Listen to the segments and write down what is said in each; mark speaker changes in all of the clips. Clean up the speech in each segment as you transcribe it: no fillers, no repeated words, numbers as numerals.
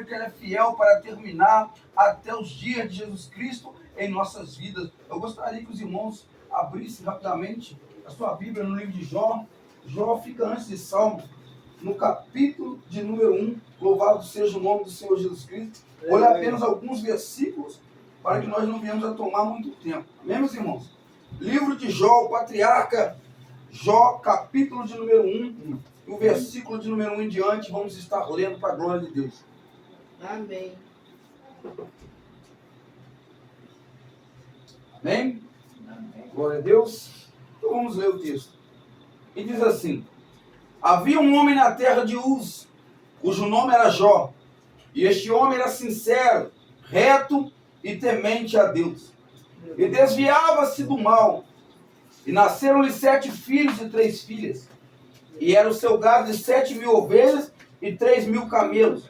Speaker 1: creio que Ele é fiel para terminar até os dias de Jesus Cristo em nossas vidas. Eu gostaria que os irmãos abrissem rapidamente a sua Bíblia no livro de Jó. Jó fica antes de Salmos, no capítulo de número 1. Louvado seja o nome do Senhor Jesus Cristo. Vou ler apenas alguns versículos para que nós não venhamos a tomar muito tempo. Amém, meus irmãos? Livro de Jó, o patriarca Jó, capítulo de número 1, e o versículo de número 1 em diante, vamos estar lendo para a glória de Deus.
Speaker 2: Amém.
Speaker 1: Amém? Glória a Deus. Então vamos ler o texto. E diz assim: havia um homem na terra de Uz, cujo nome era Jó, e este homem era sincero, reto e temente a Deus, e desviava-se do mal. E nasceram-lhe 7 filhos e 3 filhas, e era o seu gado de 7.000 ovelhas e 3.000 camelos,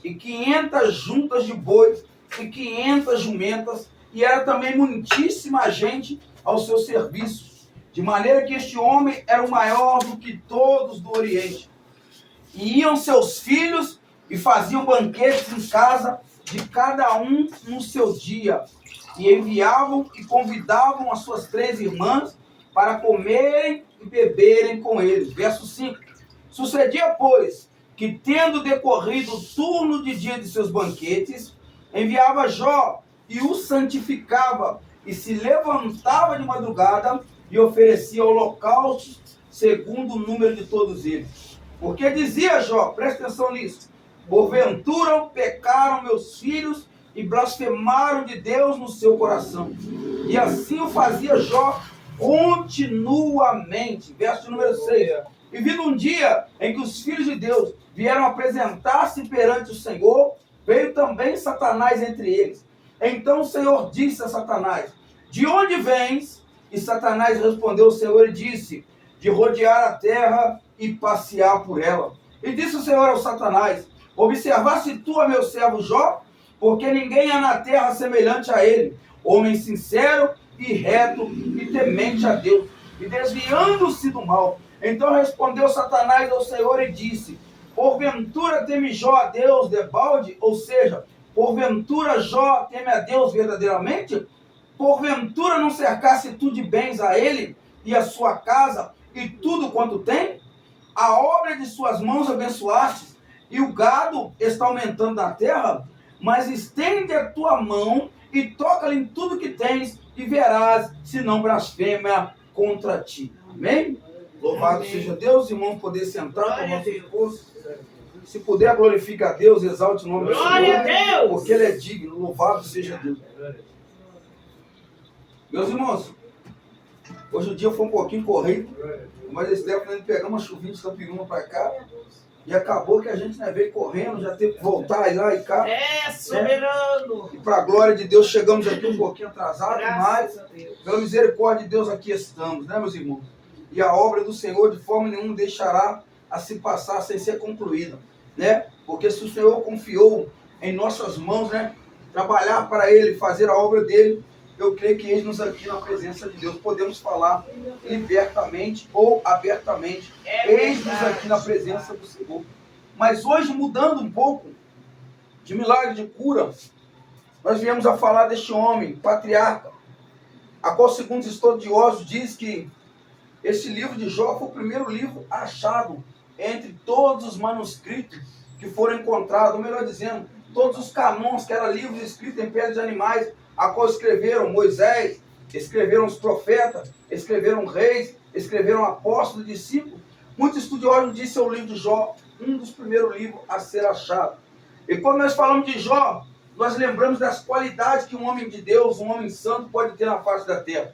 Speaker 1: e 500 juntas de bois e 500 jumentas, e era também muitíssima gente ao seu serviço, de maneira que este homem era o maior do que todos do Oriente. E iam seus filhos e faziam banquetes em casa de cada um no seu dia, e enviavam e convidavam as suas 3 irmãs para comerem e beberem com eles. Verso 5. Sucedia, pois, que tendo decorrido o turno de dia de seus banquetes, enviava Jó e o santificava, e se levantava de madrugada e oferecia holocaustos segundo o número de todos eles. Porque dizia Jó, presta atenção nisso: porventura pecaram meus filhos e blasfemaram de Deus no seu coração. E assim o fazia Jó continuamente. Verso número 6. E vindo um dia em que os filhos de Deus vieram apresentar-se perante o Senhor, veio também Satanás entre eles. Então o Senhor disse a Satanás: de onde vens? E Satanás respondeu ao Senhor e disse: de rodear a terra e passear por ela. E disse o Senhor ao Satanás: observaste tu a meu servo Jó? Porque ninguém há na terra semelhante a ele, homem sincero e reto e temente a Deus, e desviando-se do mal. Então respondeu Satanás ao Senhor e disse: porventura teme Jó a Deus debalde? Ou seja, porventura Jó teme a Deus verdadeiramente? Porventura não cercasse tu de bens a ele e a sua casa e tudo quanto tem? A obra de suas mãos abençoaste, e o gado está aumentando na terra? Mas estende a tua mão e toca-lhe em tudo que tens, e verás se não blasfema contra ti. Amém? Louvado seja Deus, irmão, poder sentar com o nosso esposo. Se puder, glorifique a Deus, exalte o nome do Senhor.
Speaker 2: Glória a Deus!
Speaker 1: Porque Ele é digno, louvado seja Deus. Meus irmãos, hoje o dia foi um pouquinho corrido, mas esse tempo nós pegamos uma chuvinha de Campiruma para cá, e acabou que a gente veio correndo, já teve que voltar lá e cá.
Speaker 2: É, soberano!
Speaker 1: E para a glória de Deus, chegamos aqui um pouquinho atrasados, mas pela misericórdia de Deus aqui estamos, né, meus irmãos? E a obra do Senhor de forma nenhuma deixará a se passar sem ser concluída, né? Porque se o Senhor confiou em nossas mãos, né, trabalhar para Ele, fazer a obra dele, eu creio que eis-nos aqui na presença de Deus. Podemos falar libertamente ou abertamente. Eis-nos aqui na presença do Senhor. Mas hoje, mudando um pouco de milagre de cura, nós viemos a falar deste homem, patriarca, a qual, segundo os estudiosos, diz que esse livro de Jó foi o primeiro livro achado entre todos os manuscritos que foram encontrados, ou melhor dizendo, todos os canons, que eram livros escritos em pedras de animais, a qual escreveram Moisés, escreveram os profetas, escreveram reis, escreveram apóstolos, discípulos. Muitos estudiosos dizem o livro de Jó, um dos primeiros livros a ser achado. E quando nós falamos de Jó, nós lembramos das qualidades que um homem de Deus, um homem santo, pode ter na face da terra.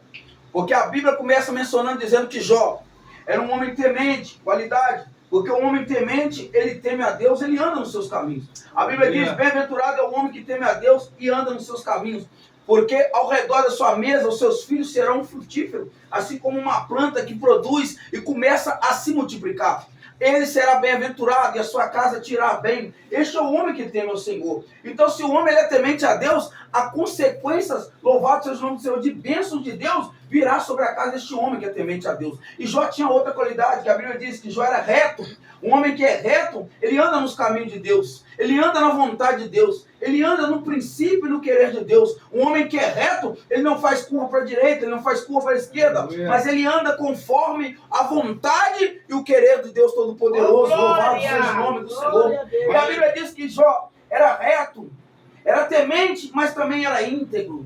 Speaker 1: Porque a Bíblia começa mencionando, dizendo que Jó era um homem temente, qualidade. Porque o homem temente, ele teme a Deus, ele anda nos seus caminhos. A Bíblia diz: bem-aventurado é o homem que teme a Deus e anda nos seus caminhos. Porque ao redor da sua mesa, os seus filhos serão frutíferos, assim como uma planta que produz e começa a se multiplicar. Ele será bem-aventurado e a sua casa te irá bem. Este é o homem que teme ao Senhor. Então, se o homem é temente a Deus, há consequências, louvado seja o nome do Senhor, de bênçãos de Deus, virá sobre a casa deste homem que é temente a Deus. E Jó tinha outra qualidade, que a Bíblia diz que Jó era reto. Um homem que é reto, ele anda nos caminhos de Deus, ele anda na vontade de Deus, ele anda no princípio e no querer de Deus. Um homem que é reto, ele não faz curva para a direita, ele não faz curva para a esquerda, mas ele anda conforme a vontade e o querer de Deus Todo-Poderoso. Louvado seja o nome do Senhor. E a Bíblia diz que Jó era reto, era temente, mas também era íntegro.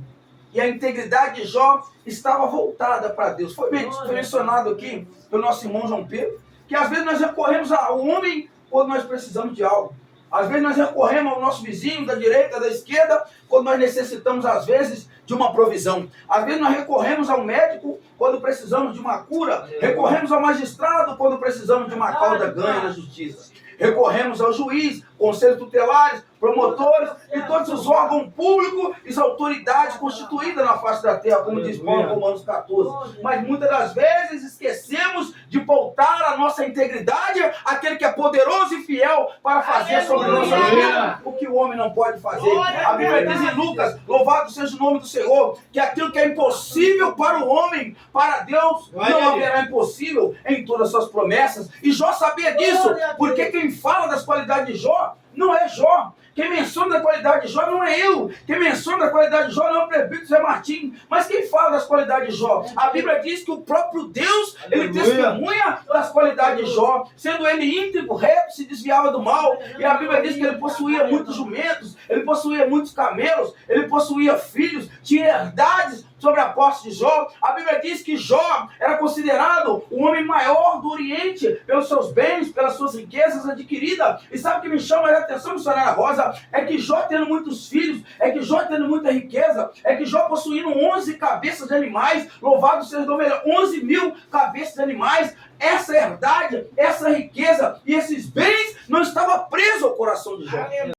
Speaker 1: E a integridade de Jó estava voltada para Deus. Foi mencionado aqui pelo nosso irmão João Pedro, que às vezes nós recorremos ao homem quando nós precisamos de algo. Às vezes nós recorremos ao nosso vizinho da direita, da esquerda, quando nós necessitamos, às vezes, de uma provisão. Às vezes nós recorremos ao médico quando precisamos de uma cura. Recorremos ao magistrado quando precisamos de uma causa ganha na justiça. Recorremos ao juiz, conselhos tutelares, promotores e todos os órgãos públicos e as autoridades constituídas na face da terra, como diz Paulo em Romanos 14. Mas muitas das vezes esquecemos de voltar a nossa integridade, aquele que é poderoso e fiel para fazer sobre nossa vida o que o homem não pode fazer. A Bíblia diz em Lucas, louvado seja o nome do Senhor, que aquilo que é impossível para o homem, para Deus não haverá impossível em todas as suas promessas. E Jó sabia disso, porque quem fala das qualidades de Jó não é Jó. Quem menciona da qualidade de Jó não é eu. Quem menciona da qualidade de Jó não é o presbítero Zé Martim. Mas quem fala das qualidades de Jó? A Bíblia diz que o próprio Deus, ele testemunha das qualidades de Jó. Sendo ele íntegro, reto, se desviava do mal. E a Bíblia diz que ele possuía muitos jumentos, ele possuía muitos camelos, ele possuía filhos, tinha herdades sobre a posse de Jó. A Bíblia diz que Jó era considerado o homem maior do Oriente pelos seus bens, pelas suas riquezas adquiridas. E sabe o que me chama a atenção, missionária Rosa? É que Jó tendo muitos filhos, é que Jó tendo muita riqueza, é que Jó possuindo 11 cabeças de animais, louvado seja o nome, 11.000 cabeças de animais. Essa herdade, essa riqueza e esses bens não estava preso ao coração de Jó.